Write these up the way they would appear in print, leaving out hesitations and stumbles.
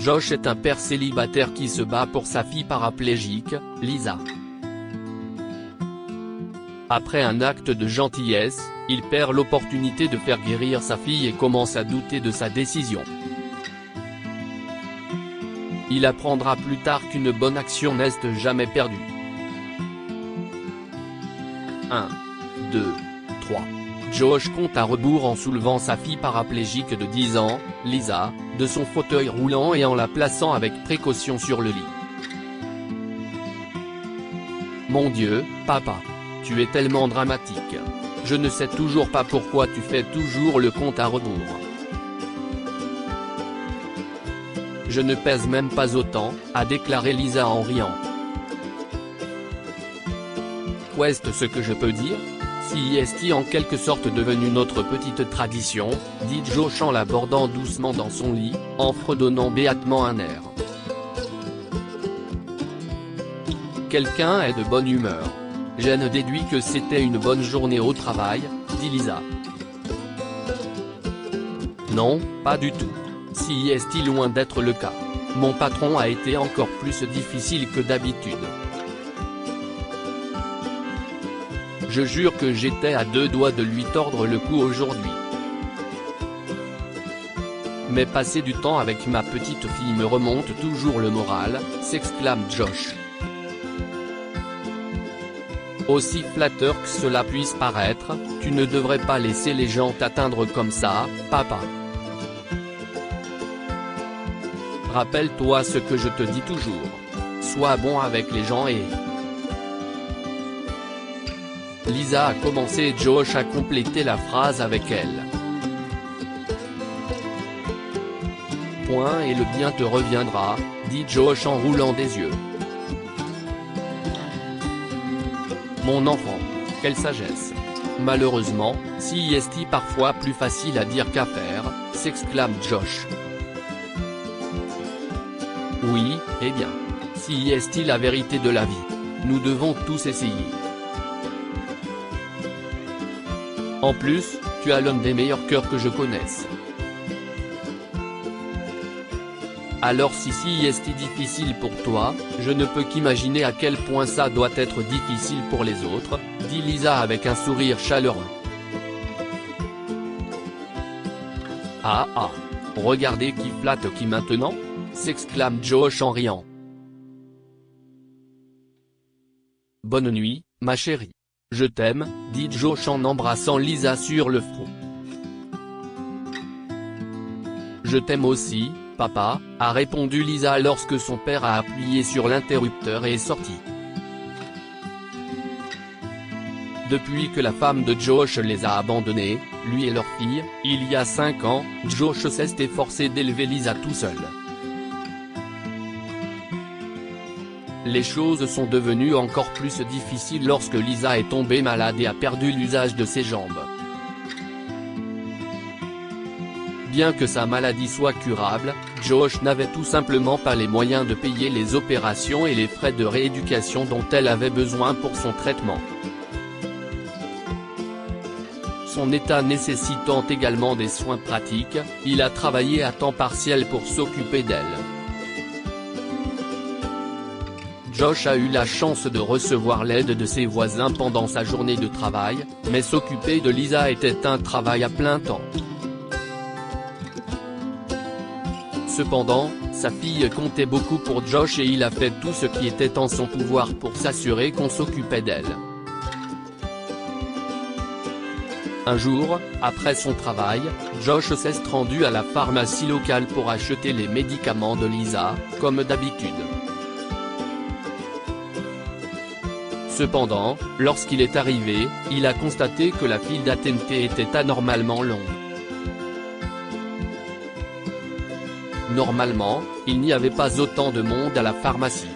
Josh est un père célibataire qui se bat pour sa fille paraplégique, Lisa. Après un acte de gentillesse, il perd l'opportunité de faire guérir sa fille et commence à douter de sa décision. Il apprendra plus tard qu'une bonne action n'est jamais perdue. 1, 2, 3. Josh compte à rebours en soulevant sa fille paraplégique de 10 ans, Lisa, de son fauteuil roulant et en la plaçant avec précaution sur le lit. Mon Dieu, papa. Tu es tellement dramatique. Je ne sais toujours pas pourquoi tu fais toujours le compte à rebours. Je ne pèse même pas autant, a déclaré Lisa en riant. Qu'est-ce ce que je peux dire? Si est en quelque sorte devenu notre petite tradition, dit Josh en l'abordant doucement dans son lit, en fredonnant béatement un air. Quelqu'un est de bonne humeur. J'en déduis que c'était une bonne journée au travail, dit Lisa. Non, pas du tout. Si est loin d'être le cas. Mon patron a été encore plus difficile que d'habitude. Je jure que j'étais à 2 doigts de lui tordre le cou aujourd'hui. Mais passer du temps avec ma petite fille me remonte toujours le moral, s'exclame Josh. Aussi flatteur que cela puisse paraître, tu ne devrais pas laisser les gens t'atteindre comme ça, papa. Rappelle-toi ce que je te dis toujours. Sois bon avec les gens et… Lisa a commencé et Josh a complété la phrase avec elle. Point et le bien te reviendra, dit Josh en roulant des yeux. Mon enfant, quelle sagesse. Malheureusement, si est parfois plus facile à dire qu'à faire, s'exclame Josh. Oui, eh bien. Si est la vérité de la vie. Nous devons tous essayer. En plus, tu as l'un des meilleurs cœurs que je connaisse. Alors si est difficile pour toi, je ne peux qu'imaginer à quel point ça doit être difficile pour les autres, dit Lisa avec un sourire chaleureux. Ah ah. Regardez qui flatte qui maintenant, s'exclame Josh en riant. Bonne nuit, ma chérie. Je t'aime, dit Josh en embrassant Lisa sur le front. Je t'aime aussi, papa, a répondu Lisa lorsque son père a appuyé sur l'interrupteur et est sorti. Depuis que la femme de Josh les a abandonnés, lui et leur fille, il y a 5 ans, Josh s'est efforcé d'élever Lisa tout seul. Les choses sont devenues encore plus difficiles lorsque Lisa est tombée malade et a perdu l'usage de ses jambes. Bien que sa maladie soit curable, Josh n'avait tout simplement pas les moyens de payer les opérations et les frais de rééducation dont elle avait besoin pour son traitement. Son état nécessitant également des soins pratiques, il a travaillé à temps partiel pour s'occuper d'elle. Josh a eu la chance de recevoir l'aide de ses voisins pendant sa journée de travail, mais s'occuper de Lisa était un travail à plein temps. Cependant, sa fille comptait beaucoup pour Josh et il a fait tout ce qui était en son pouvoir pour s'assurer qu'on s'occupait d'elle. Un jour, après son travail, Josh s'est rendu à la pharmacie locale pour acheter les médicaments de Lisa, comme d'habitude. Cependant, lorsqu'il est arrivé, il a constaté que la file d'attente était anormalement longue. Normalement, il n'y avait pas autant de monde à la pharmacie.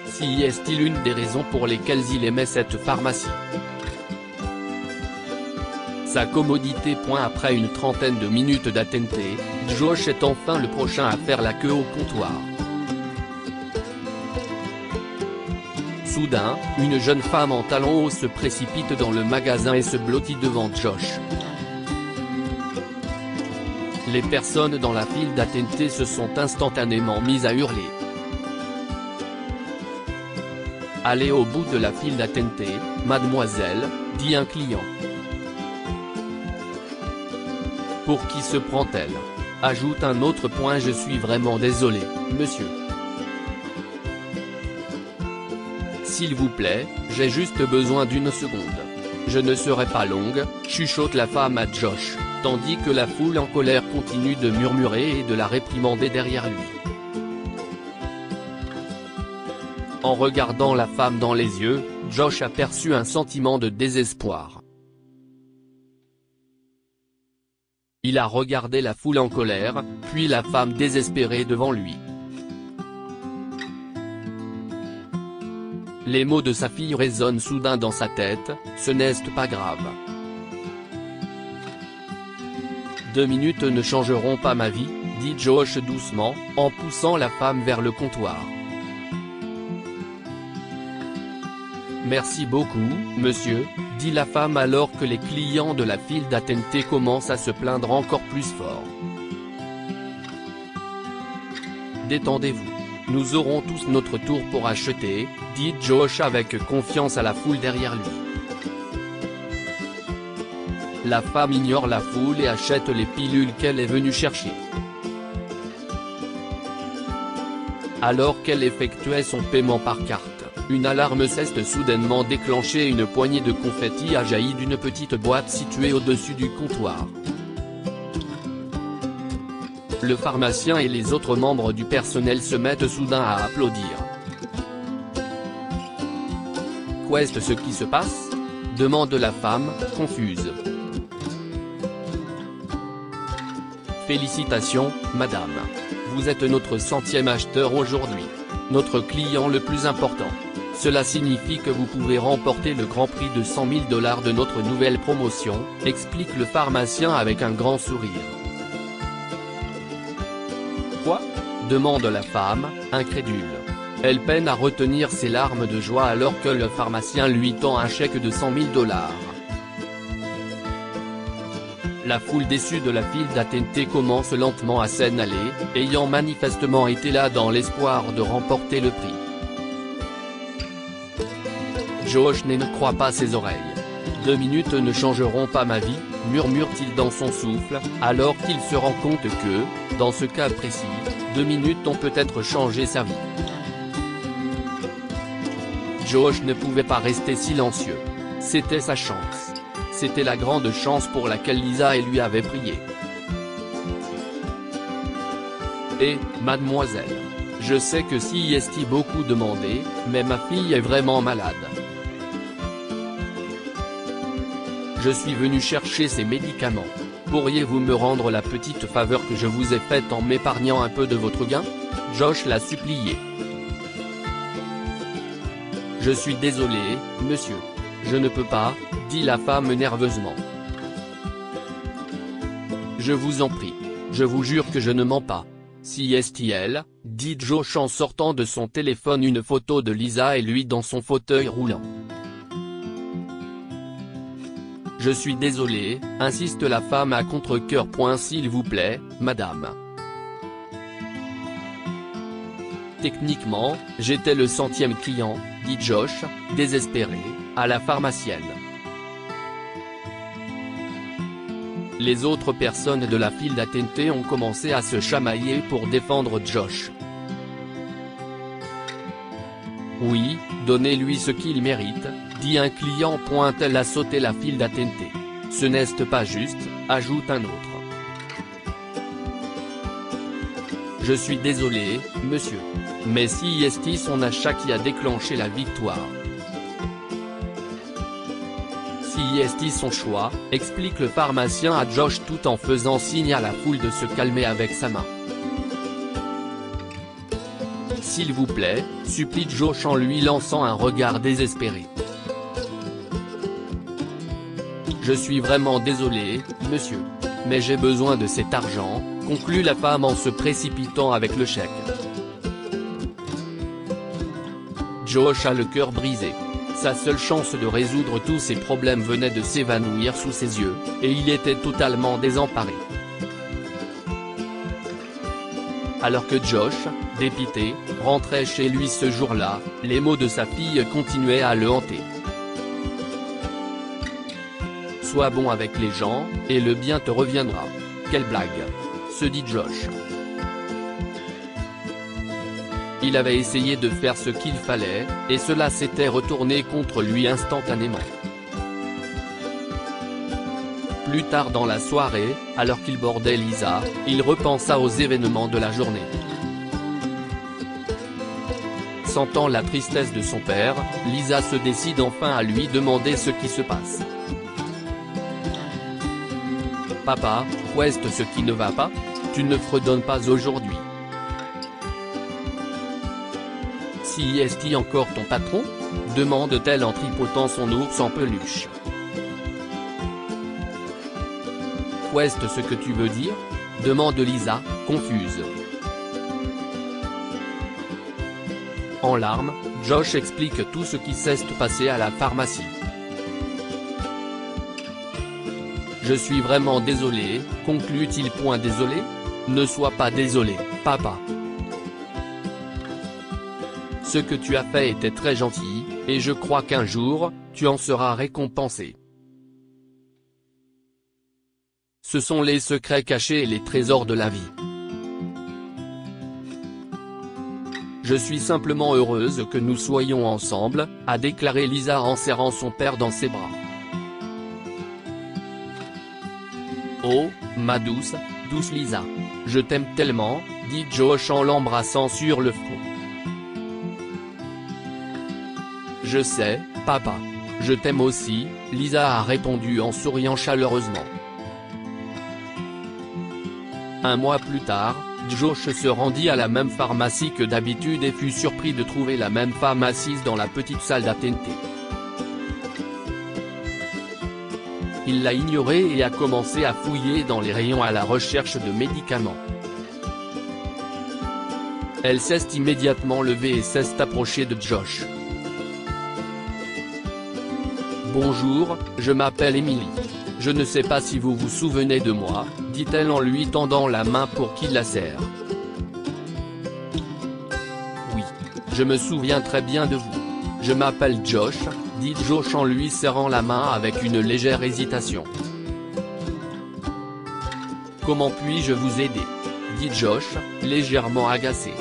Si est-il une des raisons pour lesquelles il aimait cette pharmacie? Sa commodité. Après une trentaine de minutes d'attente, Josh est enfin le prochain à faire la queue au comptoir. Soudain, une jeune femme en talons hauts se précipite dans le magasin et se blottit devant Josh. Les personnes dans la file d'attente se sont instantanément mises à hurler. Allez au bout de la file d'attente, mademoiselle, dit un client. Pour qui se prend-elle ? Ajoute un autre point. Je suis vraiment désolé, monsieur. S'il vous plaît, j'ai juste besoin d'une seconde. Je ne serai pas longue, chuchote la femme à Josh, tandis que la foule en colère continue de murmurer et de la réprimander derrière lui. En regardant la femme dans les yeux, Josh aperçut un sentiment de désespoir. Il a regardé la foule en colère, puis la femme désespérée devant lui. Les mots de sa fille résonnent soudain dans sa tête, ce n'est pas grave. 2 minutes ne changeront pas ma vie, dit Josh doucement, en poussant la femme vers le comptoir. Merci beaucoup, monsieur, dit la femme alors que les clients de la file d'attente commencent à se plaindre encore plus fort. Détendez-vous. Nous aurons tous notre tour pour acheter, dit Josh avec confiance à la foule derrière lui. La femme ignore la foule et achète les pilules qu'elle est venue chercher. Alors qu'elle effectuait son paiement par carte, une alarme s'est soudainement déclenchée et une poignée de confettis a jailli d'une petite boîte située au-dessus du comptoir. Le pharmacien et les autres membres du personnel se mettent soudain à applaudir. Qu'est-ce qui se passe ? demande la femme, confuse. Félicitations, madame. Vous êtes notre 100e acheteur aujourd'hui. Notre client le plus important. Cela signifie que vous pouvez remporter le grand prix de $100 000 de notre nouvelle promotion, explique le pharmacien avec un grand sourire. Quoi ? demande la femme, incrédule. Elle peine à retenir ses larmes de joie alors que le pharmacien lui tend un chèque de $100 000. La foule déçue de la file d'attente commence lentement à s'en aller, ayant manifestement été là dans l'espoir de remporter le prix. Josh ne croit pas ses oreilles. 2 minutes ne changeront pas ma vie, murmure-t-il dans son souffle, alors qu'il se rend compte que, dans ce cas précis, 2 minutes ont peut-être changé sa vie. Josh ne pouvait pas rester silencieux. C'était sa chance. C'était la grande chance pour laquelle Lisa et lui avaient prié. Et, mademoiselle, je sais que si est beaucoup demandé, mais ma fille est vraiment malade. Je suis venu chercher ces médicaments. Pourriez-vous me rendre la petite faveur que je vous ai faite en m'épargnant un peu de votre gain ? Josh l'a supplié. Je suis désolé, monsieur. Je ne peux pas, dit la femme nerveusement. Je vous en prie. Je vous jure que je ne mens pas. Si est-il, dit Josh en sortant de son téléphone une photo de Lisa et lui dans son fauteuil roulant. Je suis désolé, insiste la femme à contre-cœur. S'il vous plaît, madame. Techniquement, j'étais le 100e client, dit Josh, désespéré, à la pharmacienne. Les autres personnes de la file d'attente ont commencé à se chamailler pour défendre Josh. Oui, donnez-lui ce qu'il mérite, dit un client. Elle a sauté la file d'attente. Ce n'est pas juste, ajoute un autre. Je suis désolé, monsieur. Mais si est son achat qui a déclenché la victoire. Si est son choix, explique le pharmacien à Josh tout en faisant signe à la foule de se calmer avec sa main. S'il vous plaît, supplie Josh en lui lançant un regard désespéré. Je suis vraiment désolé, monsieur. Mais j'ai besoin de cet argent, conclut la femme en se précipitant avec le chèque. Josh a le cœur brisé. Sa seule chance de résoudre tous ses problèmes venait de s'évanouir sous ses yeux, et il était totalement désemparé. Alors que Josh, dépité, rentrait chez lui ce jour-là, les mots de sa fille continuaient à le hanter. Sois bon avec les gens, et le bien te reviendra. Quelle blague, se dit Josh. Il avait essayé de faire ce qu'il fallait, et cela s'était retourné contre lui instantanément. Plus tard dans la soirée, alors qu'il bordait Lisa, il repensa aux événements de la journée. Sentant la tristesse de son père, Lisa se décide enfin à lui demander ce qui se passe. « Papa, qu'est-ce ce qui ne va pas? Tu ne fredonnes pas aujourd'hui. Si est-il encore ton patron ?» demande-t-elle en tripotant son ours en peluche. « Qu'est-ce ce que tu veux dire ?» demande Lisa, confuse. En larmes, Josh explique tout ce qui s'est passé à la pharmacie. « Je suis vraiment désolé, conclut-il. Point désolé ? Ne sois pas désolé, papa. Ce que tu as fait était très gentil, et je crois qu'un jour, tu en seras récompensé. Ce sont les secrets cachés et les trésors de la vie. Je suis simplement heureuse que nous soyons ensemble, a déclaré Lisa en serrant son père dans ses bras. Oh, ma douce Lisa. Je t'aime tellement, dit Josh en l'embrassant sur le front. Je sais, papa. Je t'aime aussi, Lisa a répondu en souriant chaleureusement. Un mois plus tard, Josh se rendit à la même pharmacie que d'habitude et fut surpris de trouver la même femme assise dans la petite salle d'attente. Il l'a ignorée et a commencé à fouiller dans les rayons à la recherche de médicaments. Elle s'est immédiatement levée et s'est approchée de Josh. « Bonjour, je m'appelle Emily. Je ne sais pas si vous vous souvenez de moi, » dit-elle en lui tendant la main pour qu'il la serre. « Oui, je me souviens très bien de vous. Je m'appelle Josh, » dit Josh en lui serrant la main avec une légère hésitation. « Comment puis-je vous aider ?» dit Josh, légèrement agacé.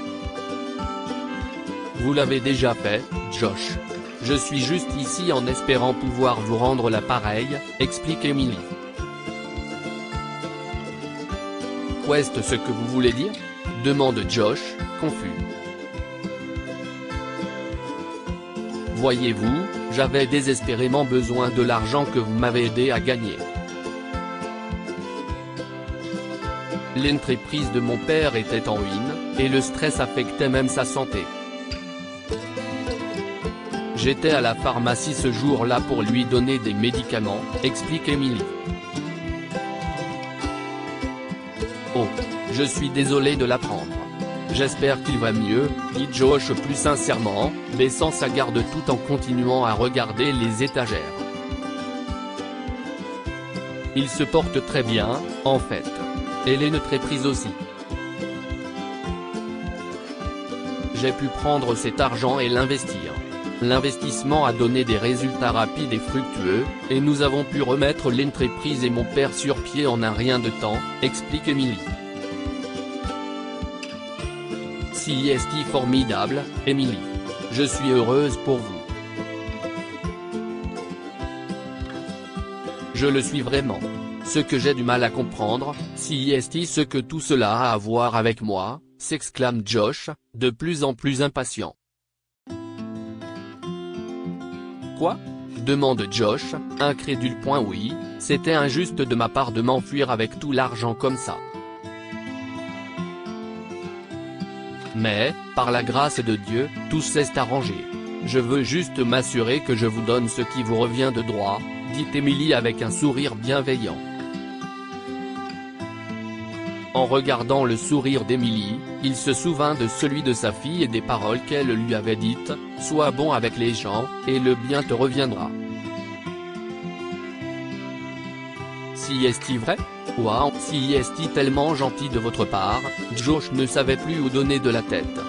« Vous l'avez déjà fait, Josh. Je suis juste ici en espérant pouvoir vous rendre l'appareil, » explique Emily. « Qu'est-ce ce que vous voulez dire ?» demande Josh, confus. « Voyez-vous, j'avais désespérément besoin de l'argent que vous m'avez aidé à gagner. L'entreprise de mon père était en ruine, et le stress affectait même sa santé. J'étais à la pharmacie ce jour-là pour lui donner des médicaments, » explique Emily. « Oh, je suis désolé de l'apprendre. J'espère qu'il va mieux, » dit Josh plus sincèrement, baissant sa garde tout en continuant à regarder les étagères. « Il se porte très bien, en fait. Et l'entreprise aussi. J'ai pu prendre cet argent et l'investir. L'investissement a donné des résultats rapides et fructueux, et nous avons pu remettre l'entreprise et mon père sur pied en un rien de temps, » explique Emily. « Si est formidable, Emily. Je suis heureuse pour vous. Je le suis vraiment. Ce que j'ai du mal à comprendre, si est ce que tout cela a à voir avec moi, » s'exclame Josh, de plus en plus impatient. « Quoi ?» demande Josh, incrédule. « Oui, c'était injuste de ma part de m'enfuir avec tout l'argent comme ça. Mais, par la grâce de Dieu, tout s'est arrangé. Je veux juste m'assurer que je vous donne ce qui vous revient de droit, » dit Emily avec un sourire bienveillant. En regardant le sourire d'Emily, il se souvint de celui de sa fille et des paroles qu'elle lui avait dites, « Sois bon avec les gens, et le bien te reviendra. » Si est-il vrai ? Waouh, si est tellement gentil de votre part, Josh ne savait plus où donner de la tête.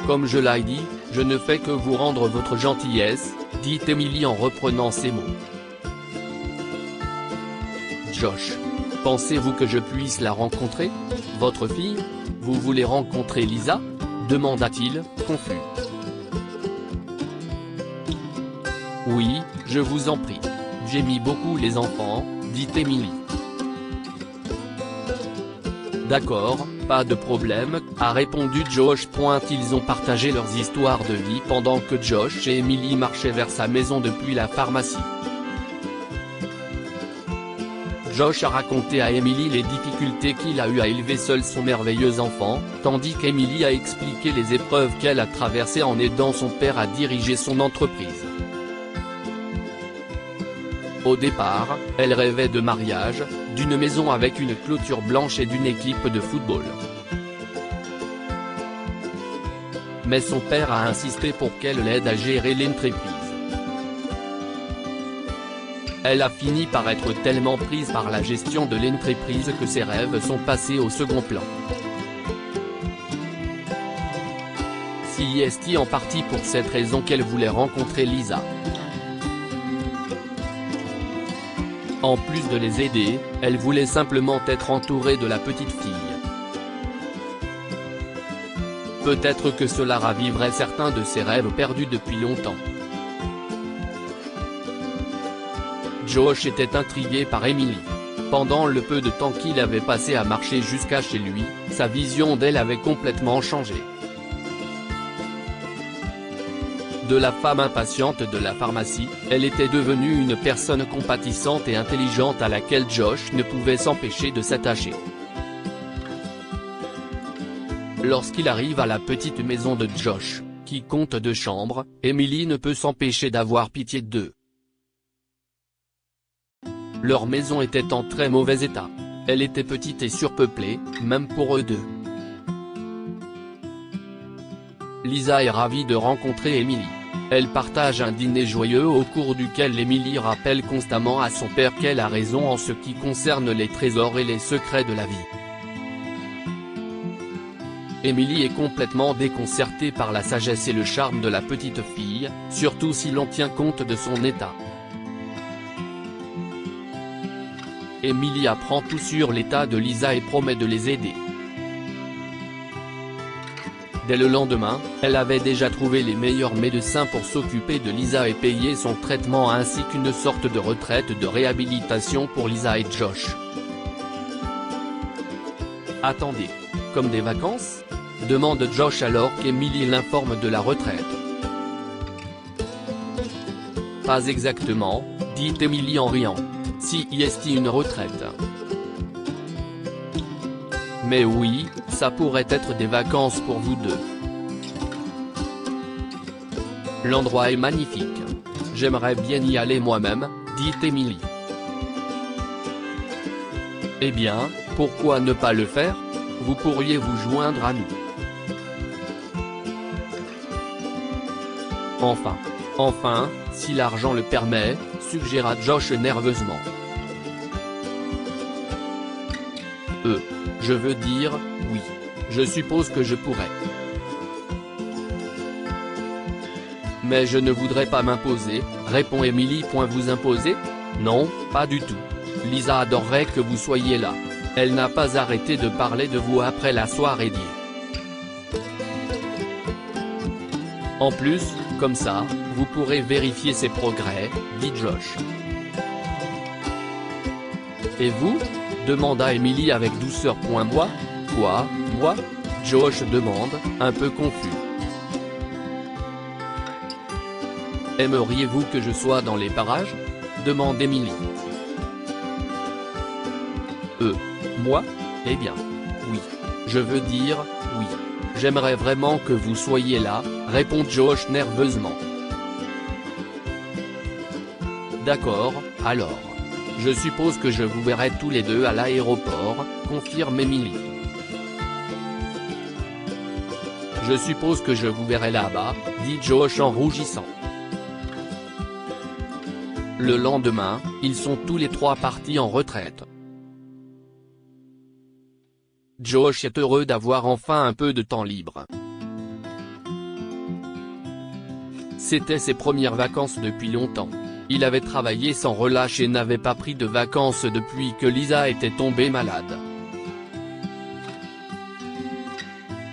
Comme je l'ai dit, je ne fais que vous rendre votre gentillesse, dit Emily en reprenant ses mots. Josh. Pensez-vous que je puisse la rencontrer? Votre fille? Vous voulez rencontrer Lisa? Demanda-t-il, confus. Oui, je vous en prie. J'aime beaucoup les enfants, dit Emily. D'accord, pas de problème, a répondu Josh. Ils ont partagé leurs histoires de vie pendant que Josh et Emily marchaient vers sa maison depuis la pharmacie. Josh a raconté à Emily les difficultés qu'il a eues à élever seul son merveilleux enfant, tandis qu'Emily a expliqué les épreuves qu'elle a traversées en aidant son père à diriger son entreprise. Au départ, elle rêvait de mariage, d'une maison avec une clôture blanche et d'une équipe de football. Mais son père a insisté pour qu'elle l'aide à gérer l'entreprise. Elle a fini par être tellement prise par la gestion de l'entreprise que ses rêves sont passés au second plan. C'est en partie pour cette raison qu'elle voulait rencontrer Lisa. En plus de les aider, elle voulait simplement être entourée de la petite fille. Peut-être que cela raviverait certains de ses rêves perdus depuis longtemps. Josh était intrigué par Emily. Pendant le peu de temps qu'il avait passé à marcher jusqu'à chez lui, sa vision d'elle avait complètement changé. De la femme impatiente de la pharmacie, elle était devenue une personne compatissante et intelligente à laquelle Josh ne pouvait s'empêcher de s'attacher. Lorsqu'il arrive à la petite maison de Josh, qui compte 2 chambres, Emily ne peut s'empêcher d'avoir pitié d'eux. Leur maison était en très mauvais état. Elle était petite et surpeuplée, même pour eux deux. Lisa est ravie de rencontrer Emily. Elle partage un dîner joyeux au cours duquel Emily rappelle constamment à son père qu'elle a raison en ce qui concerne les trésors et les secrets de la vie. Emily est complètement déconcertée par la sagesse et le charme de la petite fille, surtout si l'on tient compte de son état. Emily apprend tout sur l'état de Lisa et promet de les aider. Dès le lendemain, elle avait déjà trouvé les meilleurs médecins pour s'occuper de Lisa et payer son traitement ainsi qu'une sorte de retraite de réhabilitation pour Lisa et Josh. Attendez, comme des vacances? Demande Josh alors qu'Emily l'informe de la retraite. Pas exactement, dit Emily en riant. Si est une retraite. Mais oui, ça pourrait être des vacances pour vous deux. L'endroit est magnifique. J'aimerais bien y aller moi-même, dit Emily. Eh bien, pourquoi ne pas le faire? Vous pourriez vous joindre à nous. Enfin, si l'argent le permet, suggéra Josh nerveusement. Je veux dire, oui. Je suppose que je pourrais. Mais je ne voudrais pas m'imposer, répond Emily. Vous imposer? Non, pas du tout. Lisa adorerait que vous soyez là. Elle n'a pas arrêté de parler de vous après la soirée d'hier. En plus, comme ça, vous pourrez vérifier ses progrès, dit Josh. Et vous? Demanda Emily avec douceur. Moi? Quoi, moi? Josh demande, un peu confus. Aimeriez-vous que je sois dans les parages? Demande Emily. Moi? Eh bien, oui. Je veux dire, oui. J'aimerais vraiment que vous soyez là, répond Josh nerveusement. D'accord, alors. Je suppose que je vous verrai tous les deux à l'aéroport, confirme Emily. Je suppose que je vous verrai là-bas, dit Josh en rougissant. Le lendemain, ils sont tous les trois partis en retraite. Josh est heureux d'avoir enfin un peu de temps libre. C'était ses premières vacances depuis longtemps. Il avait travaillé sans relâche et n'avait pas pris de vacances depuis que Lisa était tombée malade.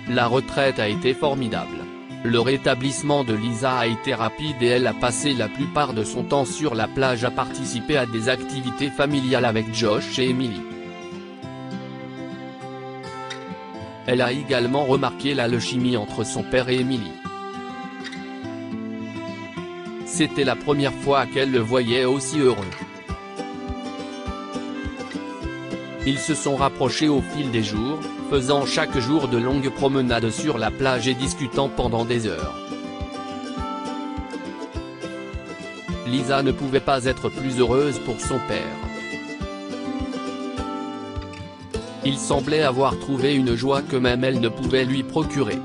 La retraite a été formidable. Le rétablissement de Lisa a été rapide et elle a passé la plupart de son temps sur la plage à participer à des activités familiales avec Josh et Emily. Elle a également remarqué l'alchimie entre son père et Emily. C'était la première fois qu'elle le voyait aussi heureux. Ils se sont rapprochés au fil des jours, faisant chaque jour de longues promenades sur la plage et discutant pendant des heures. Lisa ne pouvait pas être plus heureuse pour son père. Il semblait avoir trouvé une joie que même elle ne pouvait lui procurer.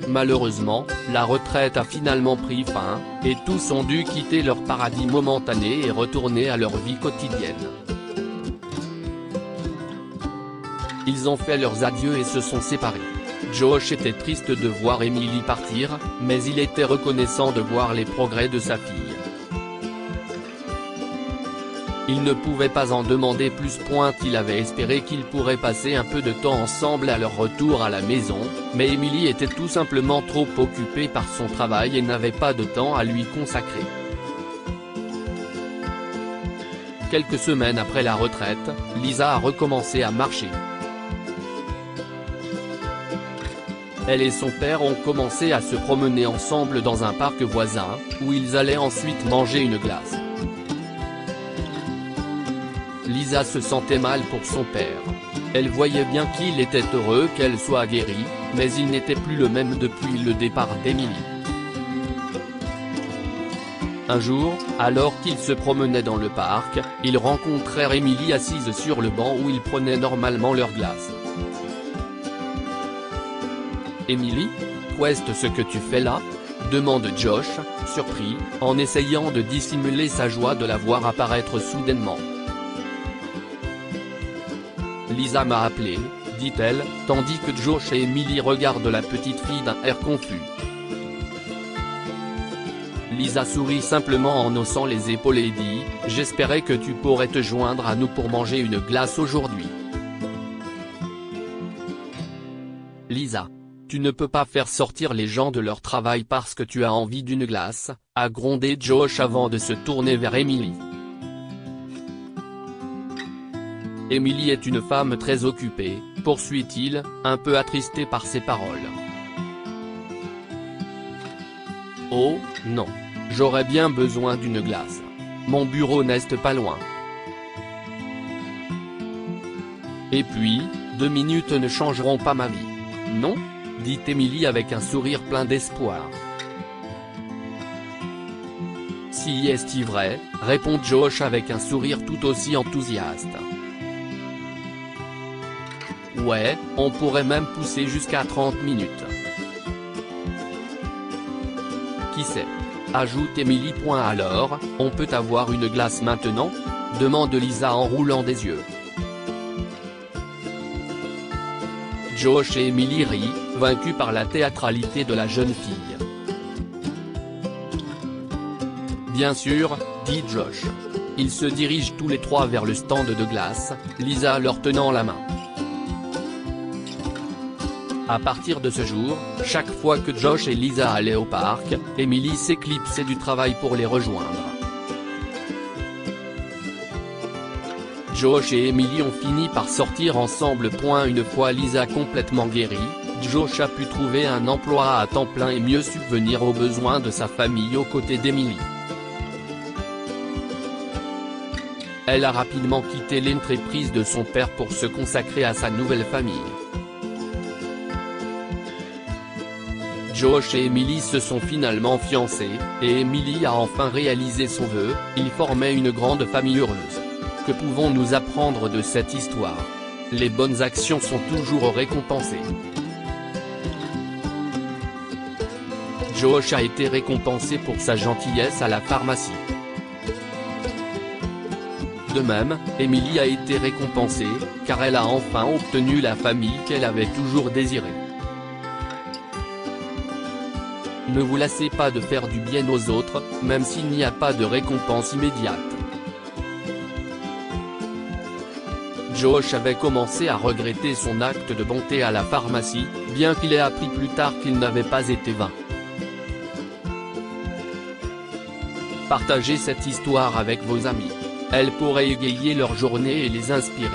Malheureusement, la retraite a finalement pris fin, et tous ont dû quitter leur paradis momentané et retourner à leur vie quotidienne. Ils ont fait leurs adieux et se sont séparés. Josh était triste de voir Emily partir, mais il était reconnaissant de voir les progrès de sa fille. Il ne pouvait pas en demander plus. Il avait espéré qu'ils pourraient passer un peu de temps ensemble à leur retour à la maison, mais Emily était tout simplement trop occupée par son travail et n'avait pas de temps à lui consacrer. Quelques semaines après la retraite, Lisa a recommencé à marcher. Elle et son père ont commencé à se promener ensemble dans un parc voisin, où ils allaient ensuite manger une glace. Lisa se sentait mal pour son père. Elle voyait bien qu'il était heureux qu'elle soit guérie, mais il n'était plus le même depuis le départ d'Emily. Un jour, alors qu'ils se promenaient dans le parc, ils rencontrèrent Emily assise sur le banc où ils prenaient normalement leur glace. « Emily, qu'est-ce ce que tu fais là ?» demande Josh, surpris, en essayant de dissimuler sa joie de la voir apparaître soudainement. Lisa m'a appelé, dit-elle, tandis que Josh et Emily regardent la petite fille d'un air confus. Lisa sourit simplement en haussant les épaules et dit, « J'espérais que tu pourrais te joindre à nous pour manger une glace aujourd'hui. » Lisa. Tu ne peux pas faire sortir les gens de leur travail parce que tu as envie d'une glace, a grondé Josh avant de se tourner vers Emily. Emily est une femme très occupée, poursuit-il, un peu attristé par ses paroles. Oh, non. J'aurais bien besoin d'une glace. Mon bureau n'est pas loin. Et puis, 2 minutes ne changeront pas ma vie. Non ? Dit Emily avec un sourire plein d'espoir. Si est-il vrai, répond Josh avec un sourire tout aussi enthousiaste. Ouais, on pourrait même pousser jusqu'à 30 minutes. Qui sait ? Ajoute Emily. Alors, on peut avoir une glace maintenant ? Demande Lisa en roulant des yeux. Josh et Emily rient, vaincus par la théâtralité de la jeune fille. Bien sûr, dit Josh. Ils se dirigent tous les trois vers le stand de glace, Lisa leur tenant la main. À partir de ce jour, chaque fois que Josh et Lisa allaient au parc, Emily s'éclipsait du travail pour les rejoindre. Josh et Emily ont fini par sortir ensemble. Une fois Lisa complètement guérie, Josh a pu trouver un emploi à temps plein et mieux subvenir aux besoins de sa famille aux côtés d'Emily. Elle a rapidement quitté l'entreprise de son père pour se consacrer à sa nouvelle famille. Josh et Emily se sont finalement fiancés, et Emily a enfin réalisé son vœu, ils formaient une grande famille heureuse. Que pouvons-nous apprendre de cette histoire ? Les bonnes actions sont toujours récompensées. Josh a été récompensé pour sa gentillesse à la pharmacie. De même, Emily a été récompensée, car elle a enfin obtenu la famille qu'elle avait toujours désirée. Ne vous lassez pas de faire du bien aux autres, même s'il n'y a pas de récompense immédiate. Josh avait commencé à regretter son acte de bonté à la pharmacie, bien qu'il ait appris plus tard qu'il n'avait pas été vain. Partagez cette histoire avec vos amis. Elle pourrait égayer leur journée et les inspirer.